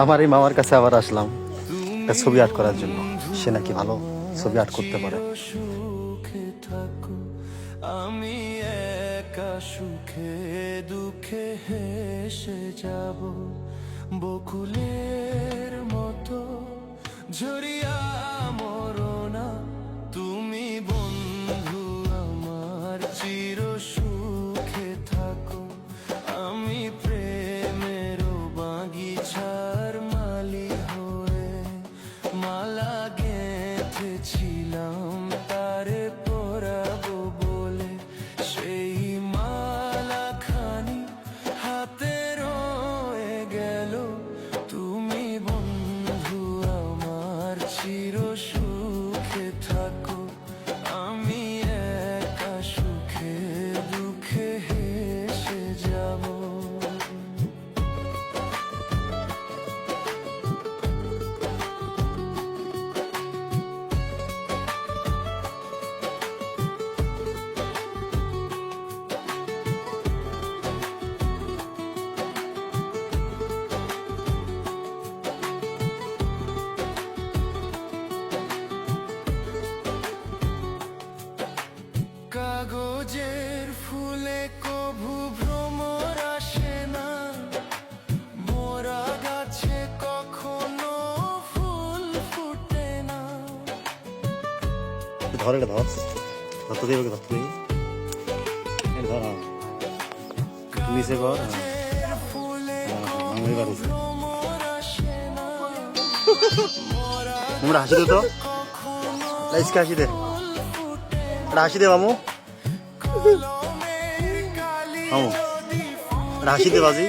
আমার এই মামার কাছে আবার আসলাম একটা ছবি আর্ট করার জন্য। সে নাকি ভালো ছবি আর্ট করতে পারে। সুখে থাকো, আমি একা সুখে দুঃখে হেসে যাব, বকুলের মতো ঝরিয়া মরনা তুমি বন্ধু আমার চির সুখে থাকো। আমি প্রেমের বাগিচার মালি হয়ে মালা গেঁথেছিলাম তারে পরাবো বলে, সেই মালা খানি হাতে রয়ে গেল, তুমি বন্ধু আমার চির সুখে থাকো, আমি একা সুখে দুঃখে হেসে যাব। কাগজের ফুলে কভু ভ্রমর আসে না, মোরা গাছে কখনো ফুল ফুটে না। ধর এটা ধর, ধরতে দেবে, ধরতে দেবে, ধর। নিচে কর, কাগজের ফুলে ভাঙবে পারিস। ভ্রমর আসে না, মোরা তোমরা হাসি দে তো, কখনো লাইসকে হাসি দে, ফুল ফুটে একটা হাসি দে মামু, কলমের কালি মামু নদী একটা হাসি দে বাজি।